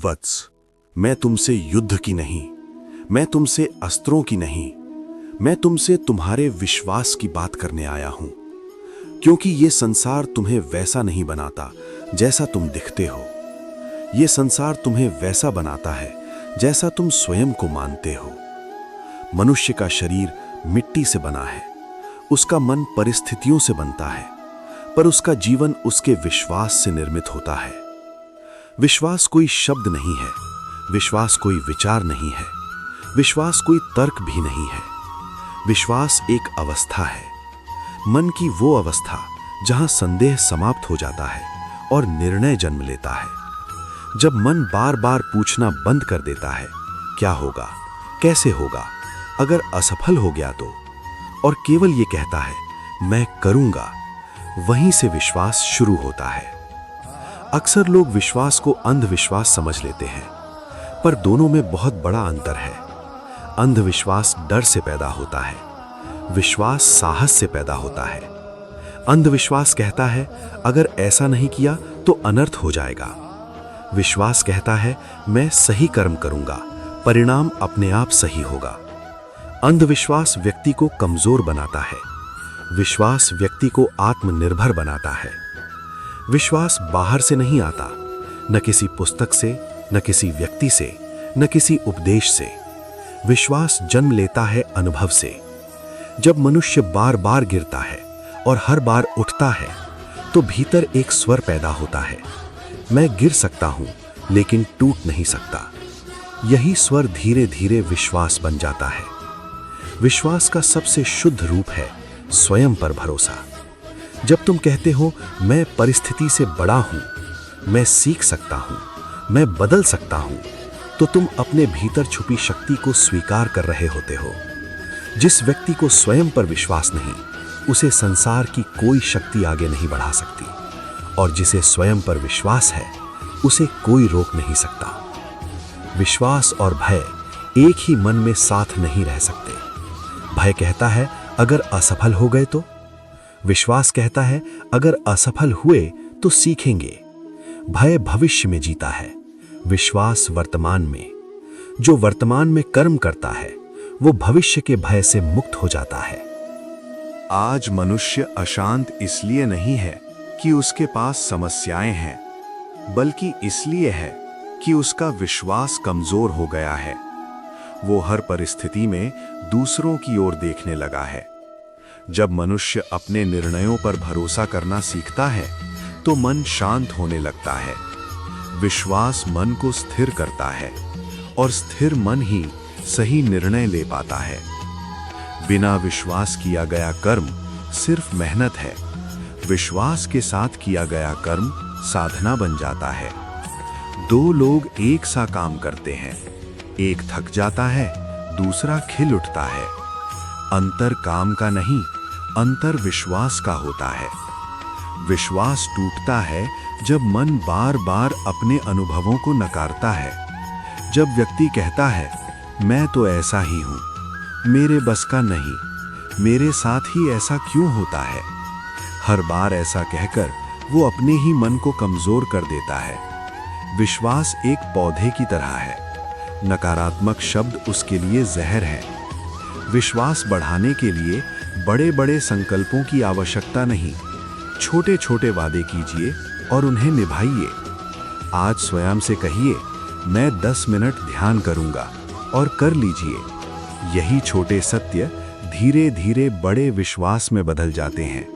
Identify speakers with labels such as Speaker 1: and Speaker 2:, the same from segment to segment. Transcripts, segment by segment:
Speaker 1: वत्स, मैं तुमसे युद्ध की नहीं, मैं तुमसे अस्त्रों की नहीं, मैं तुमसे तुम्हारे विश्वास की बात करने आया हूं। क्योंकि ये संसार तुम्हें वैसा नहीं बनाता जैसा तुम दिखते हो। ये संसार तुम्हें वैसा बनाता है जैसा तुम स्वयं को मानते हो। मनुष्य का शरीर मिट्टी से बना है, उसका मन परिस्थितियों से बनता है, पर उसका जीवन उसके विश्वास से निर्मित होता है। विश्वास कोई शब्द नहीं है, विश्वास कोई विचार नहीं है, विश्वास कोई तर्क भी नहीं है। विश्वास एक अवस्था है, मन की वो अवस्था जहां संदेह समाप्त हो जाता है और निर्णय जन्म लेता है। जब मन बार बार पूछना बंद कर देता है, क्या होगा, कैसे होगा, अगर असफल हो गया तो, और केवल ये कहता है, मैं करूंगा, वहीं से विश्वास शुरू होता है। अक्सर लोग विश्वास को अंधविश्वास समझ लेते हैं, पर दोनों में बहुत बड़ा अंतर है। अंधविश्वास डर से पैदा होता है, विश्वास साहस से पैदा होता है। अंधविश्वास कहता है, अगर ऐसा नहीं किया तो अनर्थ हो जाएगा। विश्वास कहता है, मैं सही कर्म करूंगा, परिणाम अपने आप सही होगा। अंधविश्वास व्यक्ति को कमजोर बनाता है, विश्वास व्यक्ति को आत्मनिर्भर बनाता है। विश्वास बाहर से नहीं आता, न किसी पुस्तक से, न किसी व्यक्ति से, न किसी उपदेश से। विश्वास जन्म लेता है अनुभव से। जब मनुष्य बार बार गिरता है और हर बार उठता है, तो भीतर एक स्वर पैदा होता है, मैं गिर सकता हूं लेकिन टूट नहीं सकता। यही स्वर धीरे धीरे विश्वास बन जाता है। विश्वास का सबसे शुद्ध रूप है स्वयं पर भरोसा। जब तुम कहते हो, मैं परिस्थिति से बड़ा हूं, मैं सीख सकता हूं, मैं बदल सकता हूं, तो तुम अपने भीतर छुपी शक्ति को स्वीकार कर रहे होते हो। जिस व्यक्ति को स्वयं पर विश्वास नहीं, उसे संसार की कोई शक्ति आगे नहीं बढ़ा सकती, और जिसे स्वयं पर विश्वास है, उसे कोई रोक नहीं सकता। विश्वास और भय एक ही मन में साथ नहीं रह सकते। भय कहता है, अगर असफल हो गए तो। विश्वास कहता है, अगर असफल हुए तो सीखेंगे। भय भविष्य में जीता है, विश्वास वर्तमान में। जो वर्तमान में कर्म करता है, वो भविष्य के भय से मुक्त हो जाता है।
Speaker 2: आज मनुष्य अशांत इसलिए नहीं है कि उसके पास समस्याएं हैं, बल्कि इसलिए है कि उसका विश्वास कमजोर हो गया है। वो हर परिस्थिति में दूसरों की ओर देखने लगा है। जब मनुष्य अपने निर्णयों पर भरोसा करना सीखता है, तो मन शांत होने लगता है। विश्वास मन को स्थिर करता है, और स्थिर मन ही सही निर्णय ले पाता है। बिना विश्वास किया गया कर्म सिर्फ मेहनत है। विश्वास के साथ किया गया कर्म साधना बन जाता है। दो लोग एक सा काम करते हैं, एक थक जाता है, दूसरा खिल उठता है। अंतर काम का नहीं, अंतर विश्वास का होता है। विश्वास टूटता है जब मन बार बार अपने अनुभवों को नकारता है। जब व्यक्ति कहता है, मैं तो ऐसा ही हूं, मेरे बस का नहीं, मेरे साथ ही ऐसा क्यों होता है। हर बार ऐसा कहकर वो अपने ही मन को कमजोर कर देता है। विश्वास एक पौधे की तरह है, नकारात्मक शब्द उसके लिए जहर है। विश्वास बढ़ाने के लिए बड़े बड़े संकल्पों की आवश्यकता नहीं, छोटे छोटे वादे कीजिए और उन्हें निभाइए। आज स्वयं से कहिए, मैं 10 मिनट ध्यान करूंगा, और कर लीजिए। यही छोटे सत्य धीरे धीरे बड़े विश्वास में बदल जाते हैं।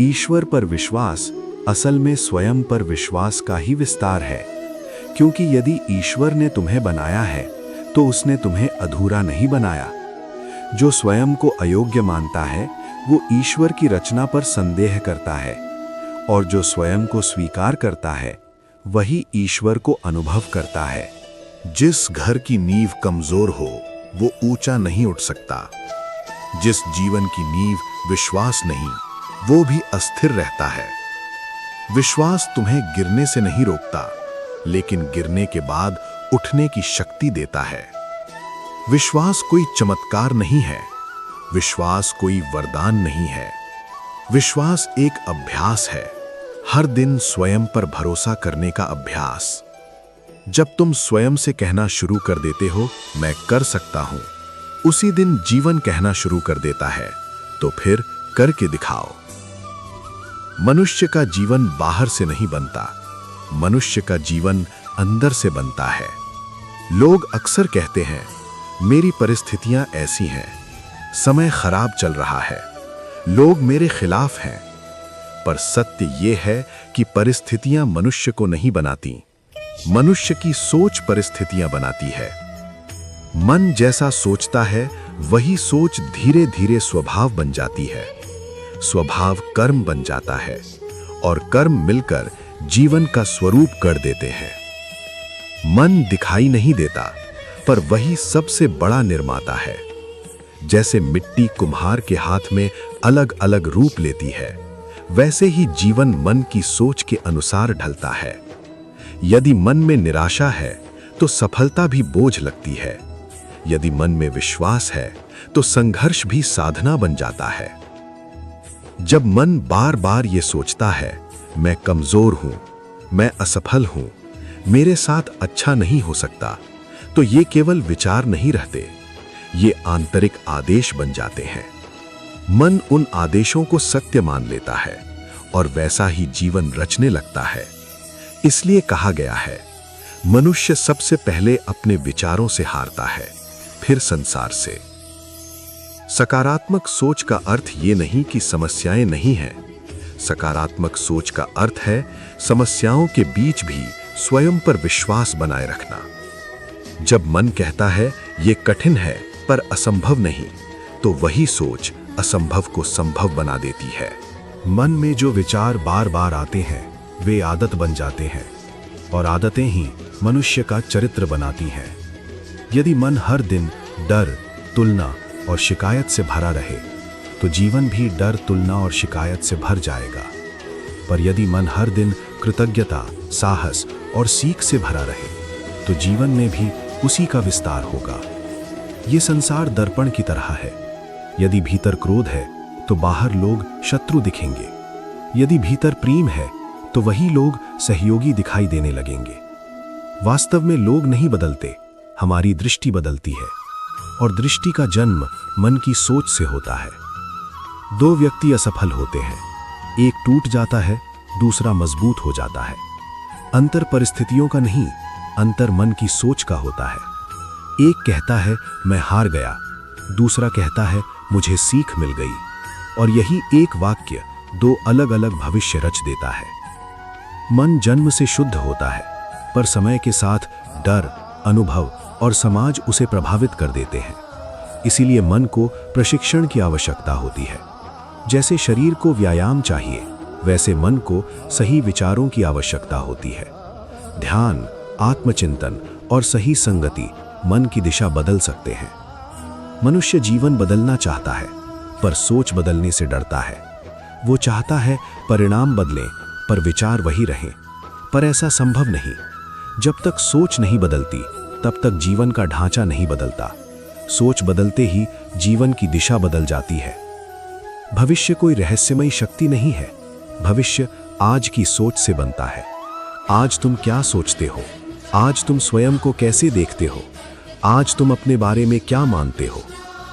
Speaker 2: ईश्वर पर विश्वास असल में स्वयं पर विश्वास का ही विस्तार है। क्योंकि यदि ईश्वर ने तुम्हें बनाया है, तो उसने तुम्हें अधूरा नहीं बनाया। जो स्वयं को अयोग्य मानता है, वो ईश्वर की रचना पर संदेह करता है, और जो स्वयं को स्वीकार करता है, वही ईश्वर को अनुभव करता है।
Speaker 1: जिस घर की नींव कमजोर हो, वो ऊंचा नहीं उठ सकता। जिस जीवन की नींव विश्वास नहीं, वो भी अस्थिर रहता है। विश्वास तुम्हें गिरने से नहीं रोकता, लेकिन गिरने के बाद उठने की शक्ति देता है। विश्वास कोई चमत्कार नहीं है, विश्वास कोई वरदान नहीं है। विश्वास एक अभ्यास है, हर दिन स्वयं पर भरोसा करने का अभ्यास।
Speaker 2: जब तुम स्वयं से कहना शुरू कर देते हो मैं कर सकता हूं, उसी दिन जीवन कहना शुरू कर देता है, तो फिर करके दिखाओ। मनुष्य का जीवन बाहर से नहीं बनता, मनुष्य का जीवन अंदर से बनता है। लोग अक्सर कहते हैं मेरी परिस्थितियां ऐसी हैं, समय खराब चल रहा है, लोग मेरे खिलाफ हैं। पर सत्य यह है कि परिस्थितियां मनुष्य को नहीं बनाती, मनुष्य की सोच परिस्थितियां बनाती है। मन जैसा सोचता है वही सोच धीरे धीरे स्वभाव बन जाती है, स्वभाव कर्म बन जाता है और कर्म मिलकर जीवन का स्वरूप कर देते हैं। मन दिखाई नहीं देता पर वही सबसे बड़ा निर्माता है। जैसे मिट्टी कुम्हार के हाथ में अलग अलग रूप लेती है, वैसे ही जीवन मन की सोच के अनुसार ढलता है। यदि मन में निराशा है तो सफलता भी बोझ लगती है, यदि मन में विश्वास है तो संघर्ष भी साधना बन जाता है। जब मन बार बार ये सोचता है मैं कमजोर हूं, मैं असफल हूं, मेरे साथ अच्छा नहीं हो सकता, तो ये केवल विचार नहीं रहते, ये आंतरिक आदेश बन जाते हैं। मन उन आदेशों को सत्य मान लेता है और वैसा ही जीवन रचने लगता है। इसलिए कहा गया है मनुष्य सबसे पहले अपने विचारों से हारता है, फिर संसार से। सकारात्मक सोच का अर्थ ये नहीं कि समस्याएं नहीं हैं, सकारात्मक सोच का अर्थ है समस्याओं के बीच भी स्वयं पर विश्वास बनाए रखना। जब मन कहता है ये कठिन है पर असंभव नहीं, तो वही सोच असंभव को संभव बना देती है। मन में जो विचार बार बार आते हैं वे आदत बन जाते हैं और आदतें ही मनुष्य का चरित्र बनाती हैं। यदि मन हर दिन डर, तुलना और शिकायत से भरा रहे तो जीवन भी डर, तुलना और शिकायत से भर जाएगा। पर यदि मन हर दिन कृतज्ञता, साहस और सीख से भरा रहे तो जीवन में भी उसी का विस्तार होगा। ये संसार दर्पण की तरह है, यदि भीतर क्रोध है तो बाहर लोग शत्रु दिखेंगे, यदि भीतर प्रेम है तो वही लोग सहयोगी दिखाई देने लगेंगे। वास्तव में लोग नहीं बदलते, हमारी दृष्टि बदलती है और दृष्टि का जन्म मन की सोच से होता है। दो व्यक्ति असफल होते हैं, एक टूट जाता है, दूसरा मजबूत हो जाता है। अंतर परिस्थितियों का नहीं, अंतर मन की सोच का होता है। एक कहता है मैं हार गया, दूसरा कहता है मुझे सीख मिल गई, और यही एक वाक्य दो अलग अलग भविष्य रच देता है। मन जन्म से शुद्ध होता है, पर समय के साथ डर, अनुभव और समाज उसे प्रभावित कर देते हैं। इसीलिए मन को प्रशिक्षण की आवश्यकता होती है। जैसे शरीर को व्यायाम चाहिए, वैसे मन को सही विचारों की आवश्यकता होती है। ध्यान, आत्मचिंतन और सही संगति मन की दिशा बदल सकते हैं। मनुष्य जीवन बदलना चाहता है, पर सोच बदलने से डरता है। वो चाहता है परिणाम बदलें, पर विचार वही रहें। पर ऐसा संभव नहीं। जब तक सोच नहीं बदलती, तब तक जीवन का ढांचा नहीं बदलता। सोच बदलते ही जीवन की दिशा बदल जाती है। भविष्य कोई रहस्यमयी शक्ति नहीं है, भविष्य आज की सोच से बनता है। आज तुम क्या सोचते हो, आज तुम स्वयं को कैसे देखते हो, आज तुम अपने बारे में क्या मानते हो,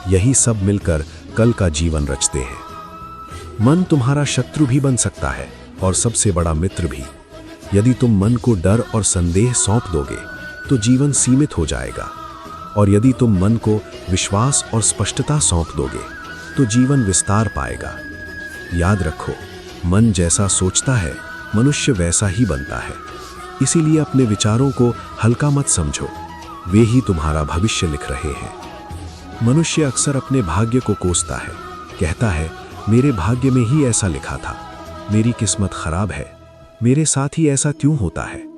Speaker 2: यही सब मिलकर कल का जीवन रचते हैं। मन तुम्हारा शत्रु भी बन सकता है और सबसे बड़ा मित्र भी। यदि तुम मन को डर और संदेह सौंप दोगे तो जीवन सीमित हो जाएगा, और यदि तुम मन को विश्वास और स्पष्टता सौंप दोगे तो जीवन विस्तार पाएगा। याद रखो, मन जैसा सोचता है मनुष्य वैसा ही बनता है। इसीलिए अपने विचारों को हल्का मत समझो, वे ही तुम्हारा भविष्य लिख रहे हैं। मनुष्य अक्सर अपने भाग्य को कोसता है, कहता है मेरे भाग्य में ही ऐसा लिखा था, मेरी किस्मत खराब है, मेरे साथ ही ऐसा क्यों होता है।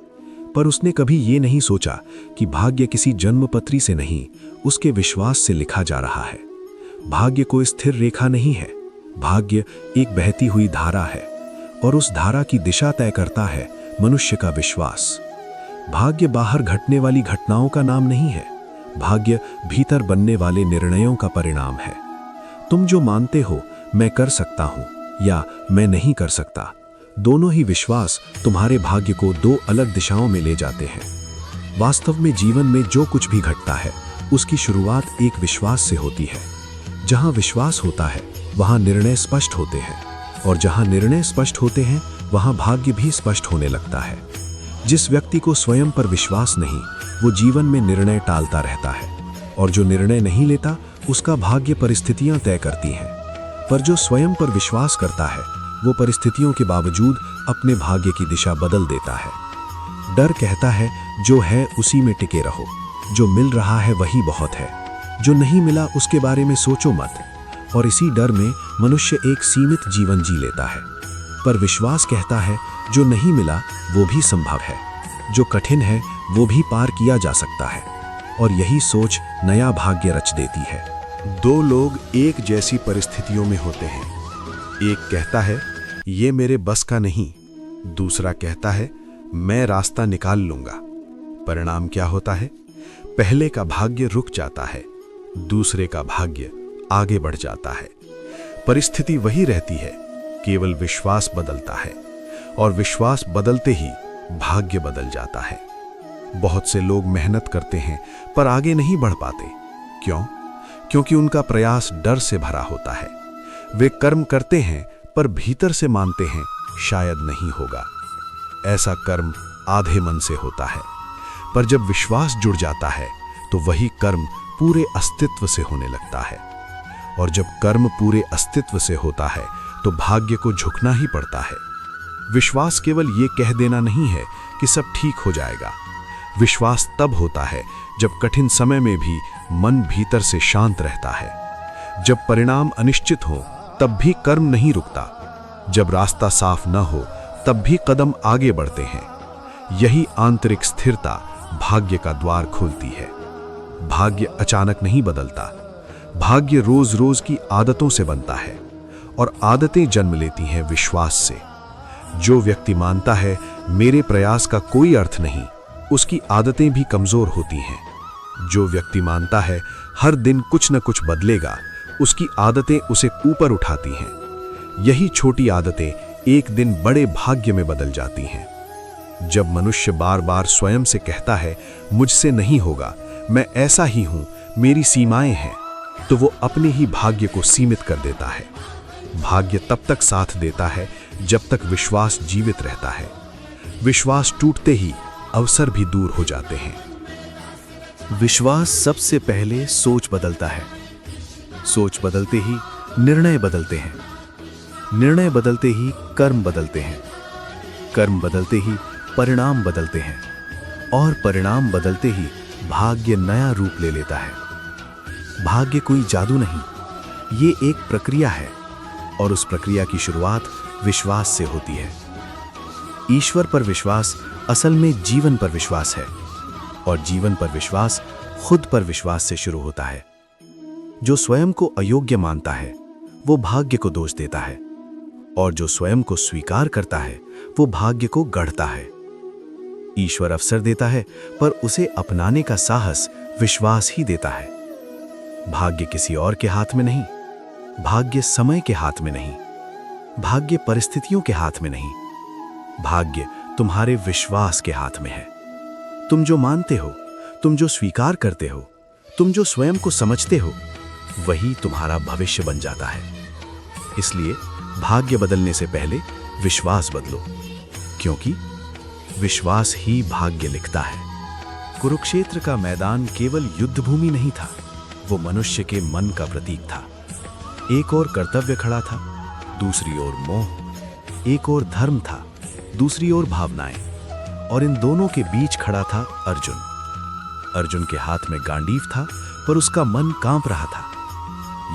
Speaker 2: पर उसने कभी ये नहीं सोचा कि भाग्य किसी जन्मपत्री से नहीं, उसके विश्वास से लिखा जा रहा है। भाग्य कोई स्थिर रेखा नहीं है, भाग्य एक बहती हुई धारा है, और उस धारा की दिशा तय करता है मनुष्य का विश्वास। भाग्य बाहर घटने वाली घटनाओं का नाम नहीं है, भाग्य भीतर बनने वाले निर्णयों का परिणाम है। तुम जो मानते हो मैं कर सकता हूं या मैं नहीं कर सकता, दोनों ही विश्वास तुम्हारे भाग्य को दो अलग दिशाओं में ले जाते हैं।
Speaker 3: वास्तव में जीवन में जो कुछ भी घटता है उसकी शुरुआत एक विश्वास से होती है। जहां विश्वास होता है वहां निर्णय स्पष्ट होते हैं, और जहां निर्णय स्पष्ट होते हैं वहां भाग्य भी स्पष्ट होने लगता है। जिस व्यक्ति को स्वयं पर विश्वास नहीं, वो जीवन में निर्णय टालता रहता है, और जो निर्णय नहीं लेता उसका भाग्य परिस्थितियां तय करती हैं। पर जो स्वयं पर विश्वास करता है वो परिस्थितियों के बावजूद अपने भाग्य की दिशा बदल देता है। डर कहता है जो है उसी में टिके रहो, जो मिल रहा है वही बहुत है, जो नहीं मिला उसके बारे में सोचो मत। और इसी डर में मनुष्य एक सीमित जीवन जी लेता है। पर विश्वास कहता है जो नहीं मिला वो भी संभव है, जो कठिन है वो भी पार किया जा सकता है, और यही सोच नया भाग्य रच देती है।
Speaker 1: दो लोग एक जैसी परिस्थितियों में होते हैं। एक कहता है ये मेरे बस का नहीं, दूसरा कहता है मैं रास्ता निकाल लूंगा। परिणाम क्या होता है? पहले का भाग्य रुक जाता है, दूसरे का भाग्य आगे बढ़ जाता है। परिस्थिति वही रहती है, केवल विश्वास बदलता है, और विश्वास बदलते ही भाग्य बदल जाता है। बहुत से लोग मेहनत करते हैं पर आगे नहीं बढ़ पाते। क्यों? क्योंकि उनका प्रयास डर से भरा होता है। वे कर्म करते हैं पर भीतर से मानते हैं शायद नहीं होगा। ऐसा कर्म आधे मन से होता है, पर जब विश्वास जुड़ जाता है तो वही कर्म पूरे अस्तित्व से होने लगता है। और जब कर्म पूरे अस्तित्व से होता है तो भाग्य को झुकना ही पड़ता है। विश्वास केवल ये कह देना नहीं है कि सब ठीक हो जाएगा। विश्वास तब होता है जब कठिन समय में भी मन भीतर से शांत रहता है। जब परिणाम अनिश्चित हो तब भी कर्म नहीं रुकता। जब रास्ता साफ न हो तब भी कदम आगे बढ़ते हैं। यही आंतरिक स्थिरता भाग्य का द्वार खोलती है। भाग्य अचानक नहीं बदलता। भाग्य रोज रोज की आदतों से बनता है, और आदतें जन्म लेती हैं विश्वास से। जो व्यक्ति मानता है मेरे प्रयास का कोई अर्थ नहीं, उसकी आदतें भी कमजोर होती हैं। जो व्यक्ति मानता है हर दिन कुछ न कुछ बदलेगा, उसकी आदतें उसे ऊपर उठाती हैं। यही छोटी आदतें एक दिन बड़े भाग्य में बदल जाती हैं। जब मनुष्य बार बार स्वयं से कहता है मुझसे नहीं होगा, मैं ऐसा ही हूं, मेरी सीमाएं हैं, तो वो अपने ही भाग्य को सीमित कर देता है। भाग्य तब तक साथ देता है जब तक विश्वास जीवित रहता है। विश्वास टूटते ही अवसर भी दूर हो जाते हैं।
Speaker 3: विश्वास सबसे पहले सोच बदलता है। सोच बदलते ही निर्णय बदलते हैं। निर्णय बदलते ही कर्म बदलते हैं। कर्म बदलते ही परिणाम बदलते हैं, और परिणाम बदलते ही भाग्य नया रूप ले लेता है। भाग्य कोई जादू नहीं, ये एक प्रक्रिया है, और उस प्रक्रिया की शुरुआत विश्वास से होती है। ईश्वर पर विश्वास असल में जीवन पर विश्वास है, और जीवन पर विश्वास खुद पर विश्वास से शुरू होता है। जो स्वयं को अयोग्य मानता है वो भाग्य को दोष देता है, और जो स्वयं को स्वीकार करता है वो भाग्य को गढ़ता है। ईश्वर अवसर देता है, पर उसे अपनाने का साहस विश्वास ही देता है। भाग्य किसी और के हाथ में नहीं, भाग्य समय के हाथ में नहीं, भाग्य परिस्थितियों के हाथ में नहीं, भाग्य तुम्हारे विश्वास के हाथ में है। तुम जो मानते हो, तुम जो स्वीकार करते हो, तुम जो स्वयं को समझते हो, वही तुम्हारा भविष्य बन जाता है। इसलिए भाग्य बदलने से पहले विश्वास बदलो, क्योंकि विश्वास ही भाग्य लिखता है। कुरुक्षेत्र का मैदान केवल युद्ध भूमि नहीं था, वो मनुष्य के मन का प्रतीक था। एक ओर कर्तव्य खड़ा था, दूसरी ओर मोह। एक ओर धर्म था, दूसरी ओर भावनाएं, और इन दोनों के बीच खड़ा था अर्जुन। अर्जुन के हाथ में गांडीव था, पर उसका मन कांप रहा था।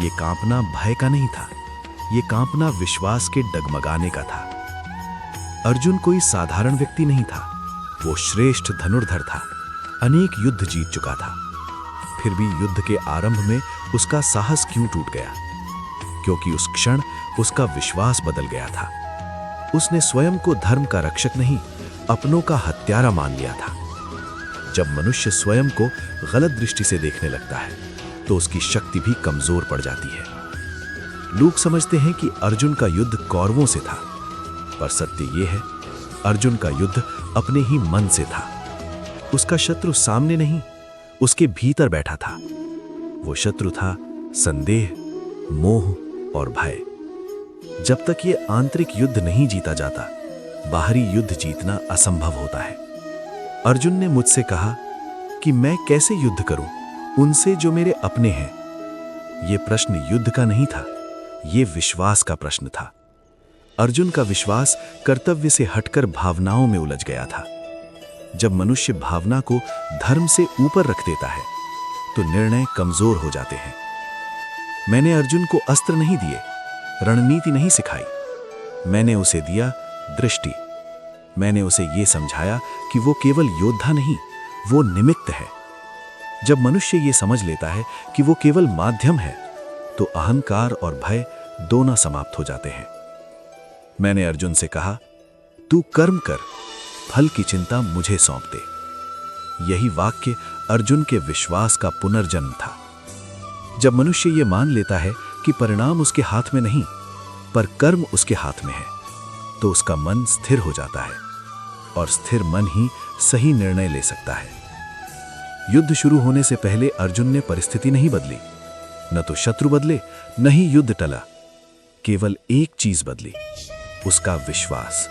Speaker 3: ये कांपना भय का नहीं था, ये कांपना विश्वास के डगमगाने का था। अर्जुन कोई साधारण व्यक्ति नहीं था, वो श्रेष्ठ धनुर्धर था, अनेक युद्ध जीत चुका था। फिर भी युद्ध के आरंभ में उसका साहस क्यों टूट गया? क्योंकि उस क्षण उसका विश्वास बदल गया था। उसने स्वयं को धर्म का रक्षक नहीं, अपनों का हत्यारा मान लिया था। जब मनुष्य स्वयं को गलत दृष्टि से देखने लगता है तो उसकी शक्ति भी कमजोर पड़ जाती है। लोग समझते हैं कि अर्जुन का युद्ध कौरवों से था, पर सत्य यह है अर्जुन का युद्ध अपने ही मन से था। उसका शत्रु सामने नहीं, उसके भीतर बैठा था। वो शत्रु था संदेह, मोह और भय। जब तक ये आंतरिक युद्ध नहीं जीता जाता, बाहरी युद्ध जीतना असंभव होता है। अर्जुन ने मुझसे कहा कि मैं कैसे युद्ध करूं उनसे जो मेरे अपने हैं। यह प्रश्न युद्ध का नहीं था, यह विश्वास का प्रश्न था। अर्जुन का विश्वास कर्तव्य से हटकर भावनाओं में उलझ गया था। जब मनुष्य भावना को धर्म से ऊपर रख देता है तो निर्णय कमजोर हो जाते हैं। मैंने अर्जुन को अस्त्र नहीं दिए, रणनीति नहीं सिखाई। मैंने उसे दिया दृष्टि। मैंने उसे यह समझाया कि वो केवल योद्धा नहीं, वो निमित्त है। जब मनुष्य ये समझ लेता है कि वो केवल माध्यम है, तो अहंकार और भय दोनों समाप्त हो जाते हैं। मैंने अर्जुन से कहा, तू कर्म कर, फल की चिंता मुझे सौंप दे। यही वाक्य अर्जुन के विश्वास का पुनर्जन्म था। जब मनुष्य ये मान लेता है कि परिणाम उसके हाथ में नहीं, पर कर्म उसके हाथ में है, तो उसका मन स्थिर हो जाता है, और स्थिर मन ही सही निर्णय ले सकता है। युद्ध शुरू होने से पहले अर्जुन ने परिस्थिति नहीं बदली, न तो शत्रु बदले, न ही युद्ध टला। केवल एक चीज बदली, उसका विश्वास।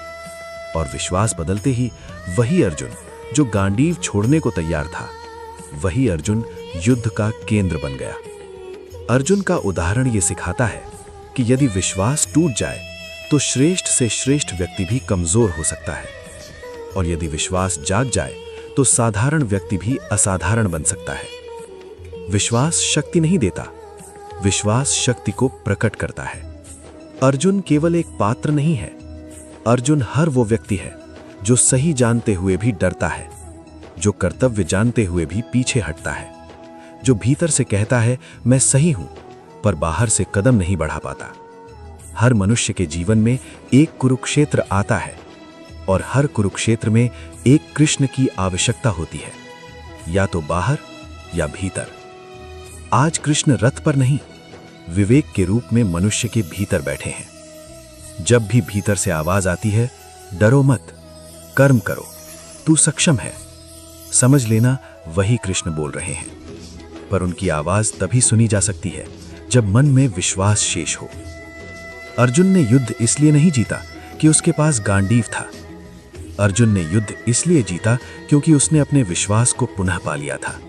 Speaker 3: और विश्वास बदलते ही वही अर्जुन जो गांडीव छोड़ने को तैयार था, वही अर्जुन युद्ध का केंद्र बन गया। अर्जुन का उदाहरण यह सिखाता है कि यदि विश्वास टूट जाए तो श्रेष्ठ से श्रेष्ठ व्यक्ति भी कमजोर हो सकता है, और यदि विश्वास जाग जाए तो साधारण व्यक्ति भी असाधारण बन सकता है। विश्वास शक्ति नहीं देता, विश्वास शक्ति को प्रकट करता है। अर्जुन केवल एक पात्र नहीं है, अर्जुन हर वो व्यक्ति है जो सही जानते हुए भी डरता है, जो कर्तव्य जानते हुए भी पीछे हटता है, जो भीतर से कहता है मैं सही हूं, पर बाहर से कदम नहीं बढ़ा पाता। हर मनुष्य के जीवन में एक कुरुक्षेत्र आता है, और हर कुरुक्षेत्र में एक कृष्ण की आवश्यकता होती है, या तो बाहर या भीतर। आज कृष्ण रथ पर नहीं, विवेक के रूप में मनुष्य के भीतर बैठे हैं। जब भी भीतर से आवाज आती है, डरो मत, कर्म करो, तू सक्षम है, समझ लेना वही कृष्ण बोल रहे हैं। पर उनकी आवाज तभी सुनी जा सकती है जब मन में विश्वास शेष हो। अर्जुन ने युद्ध इसलिए नहीं जीता कि उसके पास गांडीव था। अर्जुन ने युद्ध इसलिए जीता क्योंकि उसने अपने विश्वास को पुनः पा लिया था।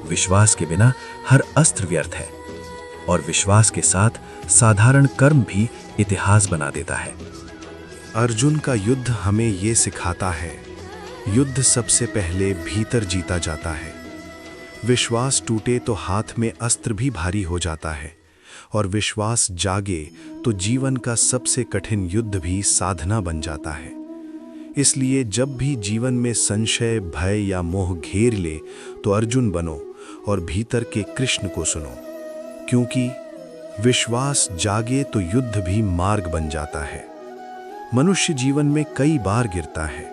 Speaker 3: विश्वास के बिना हर अस्त्र व्यर्थ है, और विश्वास के साथ साधारण कर्म भी इतिहास बना देता है।
Speaker 2: अर्जुन का युद्ध हमें ये सिखाता है, युद्ध सबसे पहले भीतर जीता जाता है। विश्वास टूटे तो हाथ में अस्त्र भी भारी हो जाता है, और विश्वास जागे तो जीवन का सबसे कठिन युद्ध भी साधना बन जाता है। इसलिए जब भी जीवन में संशय, भय या मोह घेर ले, तो अर्जुन बनो और भीतर के कृष्ण को सुनो, क्योंकि विश्वास जागे तो युद्ध भी मार्ग बन जाता है। मनुष्य जीवन में कई बार गिरता है,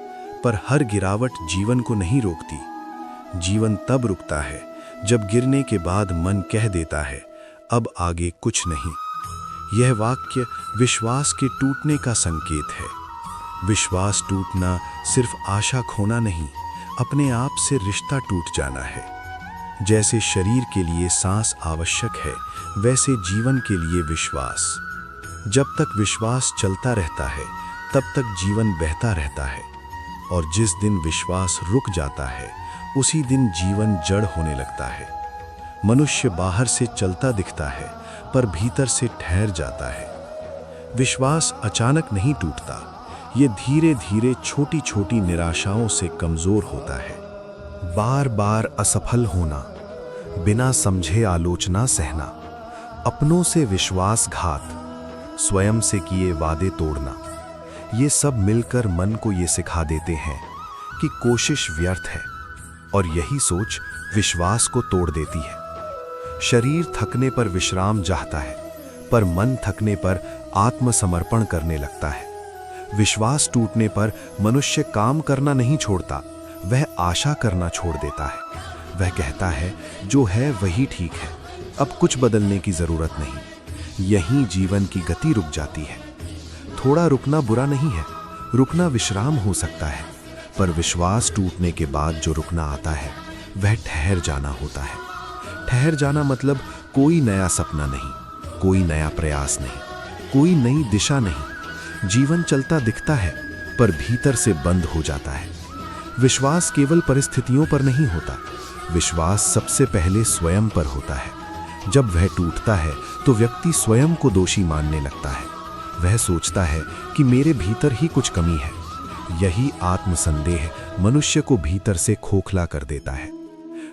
Speaker 2: पर हर गिरावट जीवन को नहीं रोकती। जीवन तब रुकता है जब गिरने के बाद मन कह देता है, अब आगे कुछ नहीं। यह वाक्य विश्वास के टूटने का संकेत है। विश्वास टूटना सिर्फ आशा खोना नहीं, अपने आप से रिश्ता टूट जाना है। जैसे शरीर के लिए सांस आवश्यक है, वैसे जीवन के लिए विश्वास। जब तक विश्वास चलता रहता है, तब तक जीवन बहता रहता है, और जिस दिन विश्वास रुक जाता है, उसी दिन जीवन जड़ होने लगता है। मनुष्य बाहर से चलता दिखता है, पर भीतर से ठहर जाता है। विश्वास अचानक नहीं टूटता, ये धीरे धीरे छोटी छोटी निराशाओं से कमजोर होता है। बार बार असफल होना, बिना समझे आलोचना सहना, अपनों से विश्वासघात, स्वयं से किए वादे तोड़ना, ये सब मिलकर मन को ये सिखा देते हैं कि कोशिश व्यर्थ है, और यही सोच विश्वास को तोड़ देती है। शरीर थकने पर विश्राम चाहता है, पर मन थकने पर आत्मसमर्पण करने लगता है। विश्वास टूटने पर मनुष्य काम करना नहीं छोड़ता, वह आशा करना छोड़ देता है। वह कहता है जो है वही ठीक है, अब कुछ बदलने की जरूरत नहीं। यहीं जीवन की गति रुक जाती है। थोड़ा रुकना बुरा नहीं है, रुकना विश्राम हो सकता है,
Speaker 3: पर विश्वास टूटने के बाद जो रुकना आता है वह ठहर जाना होता है। ठहर जाना मतलब कोई नया सपना नहीं, कोई नया प्रयास नहीं, कोई नई दिशा नहीं। जीवन चलता दिखता है पर भीतर से बंद हो जाता है। विश्वास केवल परिस्थितियों पर नहीं होता, विश्वास सबसे पहले स्वयं पर होता है। जब वह टूटता है तो व्यक्ति स्वयं को दोषी मानने लगता है। वह सोचता है कि मेरे भीतर ही कुछ कमी है। यही आत्मसंदेह मनुष्य को भीतर से खोखला कर देता है।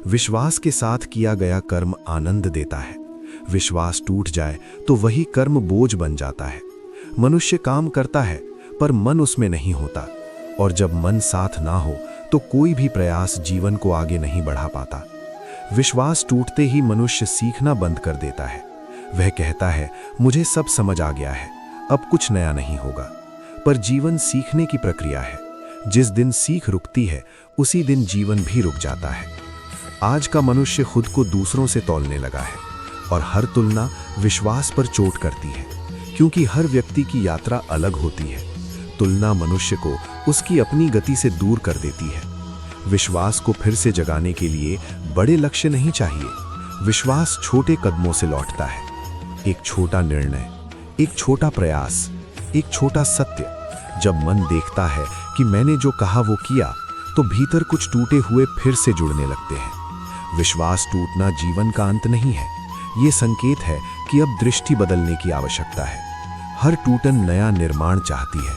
Speaker 3: विश्वास के साथ किया गया कर्म आनंद देता है। विश्वास टूट जाए तो वही कर्म बोझ बन जाता है। मनुष्य काम करता है पर मन उसमें नहीं होता, और जब मन साथ ना हो तो कोई भी प्रयास जीवन को आगे नहीं बढ़ा पाता। विश्वास टूटते ही मनुष्य सीखना बंद कर देता है। वह कहता है, मुझे सब समझ आ गया है, अब कुछ नया नहीं होगा। पर जीवन सीखने की प्रक्रिया है। जिस दिन सीख रुकती है उसी दिन जीवन भी रुक जाता है। आज का मनुष्य खुद को दूसरों से तौलने लगा है, और हर तुलना विश्वास पर चोट करती है, क्योंकि हर व्यक्ति की यात्रा अलग होती है। तुलना मनुष्य को उसकी अपनी गति से दूर कर देती है। विश्वास को फिर से जगाने के लिए बड़े लक्ष्य नहीं चाहिए। विश्वास छोटे कदमों से लौटता है। एक छोटा निर्णय, एक छोटा प्रयास, एक छोटा सत्य। जब मन देखता है कि मैंने जो कहा वो किया, तो भीतर कुछ टूटे हुए फिर से जुड़ने लगते हैं। विश्वास टूटना जीवन का अंत नहीं है, ये संकेत है कि अब दृष्टि बदलने की आवश्यकता है। हर टूटन नया निर्माण चाहती है,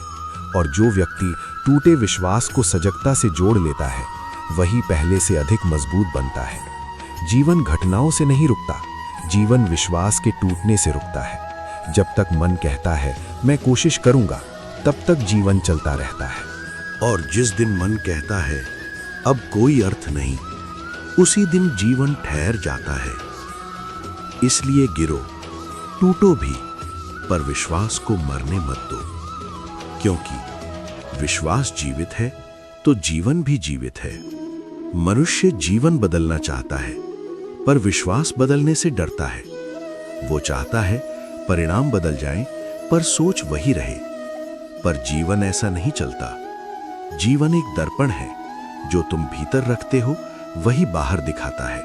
Speaker 3: और जो व्यक्ति टूटे विश्वास को सजगता से जोड़ लेता है वही पहले से अधिक मजबूत बनता है। जीवन घटनाओं से नहीं रुकता, जीवन विश्वास के टूटने से रुकता है। जब तक मन कहता है मैं कोशिश करूंगा, तब तक जीवन चलता रहता है।
Speaker 1: और जिस दिन मन कहता है अब कोई अर्थ नहीं, उसी दिन जीवन ठहर जाता है। इसलिए गिरो, टूटो भी, पर विश्वास को मरने मत दो, क्योंकि विश्वास जीवित है तो जीवन भी जीवित है। मनुष्य जीवन बदलना चाहता है, पर विश्वास बदलने से डरता है। वो चाहता है परिणाम बदल जाएं, पर सोच वही रहे। पर जीवन ऐसा नहीं चलता। जीवन एक दर्पण है, जो तुम भीतर रखते हो वही बाहर दिखाता है।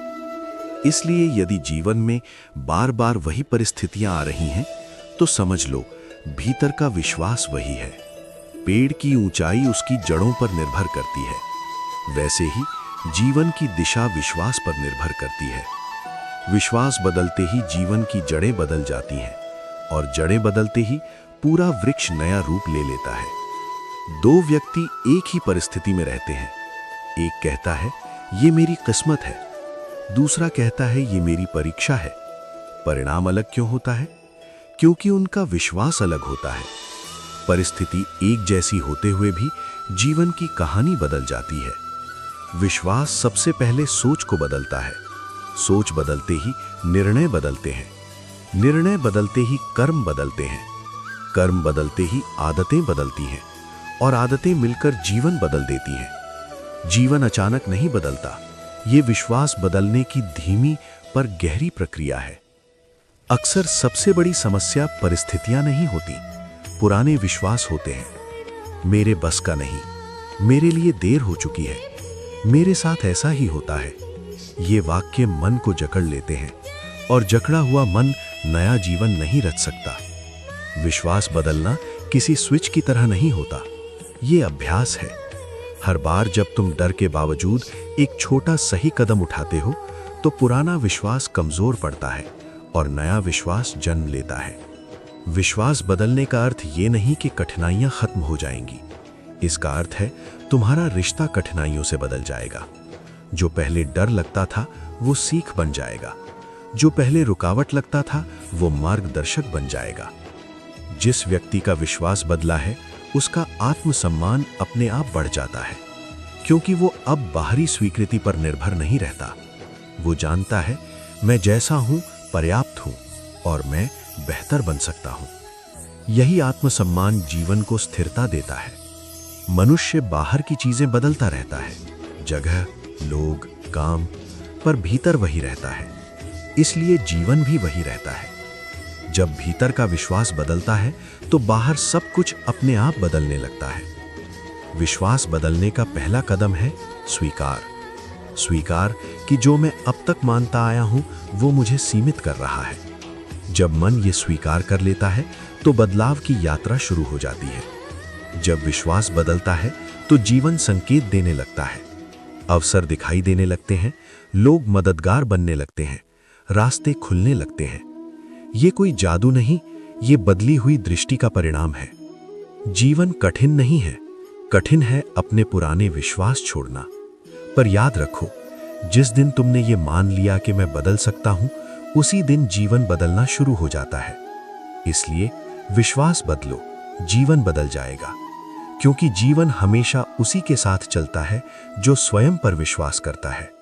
Speaker 1: इसलिए यदि जीवन में बार बार वही परिस्थितियां आ रही हैं, तो समझ लो भीतर का विश्वास वही है। पेड़ की ऊंचाई उसकी जड़ों पर निर्भर करती है, वैसे ही जीवन की दिशा विश्वास पर निर्भर करती है। विश्वास बदलते ही जीवन की जड़ें बदल जाती हैं, और जड़ें बदलते ही पूरा वृक्ष नया रूप ले लेता है। दो व्यक्ति एक ही परिस्थिति में रहते हैं। एक कहता है ये मेरी किस्मत है, दूसरा कहता है ये मेरी परीक्षा है। परिणाम अलग क्यों होता है? क्योंकि उनका विश्वास अलग होता है। परिस्थिति एक जैसी होते हुए भी जीवन की कहानी बदल जाती है। विश्वास सबसे पहले सोच को बदलता है। सोच बदलते ही निर्णय बदलते हैं, निर्णय बदलते ही कर्म बदलते हैं, कर्म बदलते ही आदतें बदलती हैं, और आदतें मिलकर जीवन बदल देती हैं। जीवन अचानक नहीं बदलता, ये विश्वास बदलने की धीमी पर गहरी प्रक्रिया है। अक्सर सबसे बड़ी समस्या परिस्थितियां नहीं होती, पुराने विश्वास होते हैं। मेरे बस का नहीं, मेरे लिए देर हो चुकी है, मेरे साथ ऐसा ही होता है। ये वाक्य मन को जकड़ लेते हैं, और जकड़ा हुआ मन नया जीवन नहीं रच सकता। विश्वास बदलना किसी स्विच की तरह नहीं होता, ये अभ्यास है। हर बार जब तुम डर के बावजूद एक छोटा सही कदम उठाते हो, तो पुराना विश्वास कमजोर पड़ता है और नया विश्वास जन्म लेता है। विश्वास बदलने का अर्थ ये नहीं कि कठिनाइयां खत्म हो जाएंगी। इसका अर्थ है तुम्हारा रिश्ता कठिनाइयों से बदल जाएगा। जो पहले डर लगता था वो सीख बन जाएगा, जो पहले रुकावट लगता था वो मार्गदर्शक बन जाएगा। जिस व्यक्ति का विश्वास बदला है उसका आत्मसम्मान अपने आप बढ़ जाता है, क्योंकि वो अब बाहरी स्वीकृति पर निर्भर नहीं रहता। वो जानता है मैं जैसा हूं पर्याप्त हूं और मैं बेहतर बन सकता हूं। यही आत्मसम्मान जीवन को स्थिरता देता है। मनुष्य बाहर की चीजें बदलता रहता है, जगह, लोग, काम, पर भीतर वही रहता है। इसलिए जीवन भी वही रहता है। जब भीतर का विश्वास बदलता है तो बाहर सब कुछ अपने आप बदलने लगता है।
Speaker 3: विश्वास बदलने का पहला कदम है स्वीकार। स्वीकार कि जो मैं अब तक मानता आया हूं वो मुझे सीमित कर रहा है। जब मन ये स्वीकार कर लेता है तो बदलाव की यात्रा शुरू हो जाती है। जब विश्वास बदलता है तो जीवन संकेत देने लगता है, अवसर दिखाई देने लगते हैं, लोग मददगार बनने लगते हैं, रास्ते खुलने लगते हैं। ये कोई जादू नहीं, ये बदली हुई दृष्टि का परिणाम है। जीवन कठिन नहीं है, कठिन है अपने पुराने विश्वास छोड़ना। पर याद रखो, जिस दिन तुमने ये मान लिया कि मैं बदल सकता हूं, उसी दिन जीवन बदलना शुरू हो जाता है। इसलिए विश्वास बदलो, जीवन बदल जाएगा। क्योंकि जीवन हमेशा उसी के साथ चलता है जो स्वयं पर विश्वास करता है।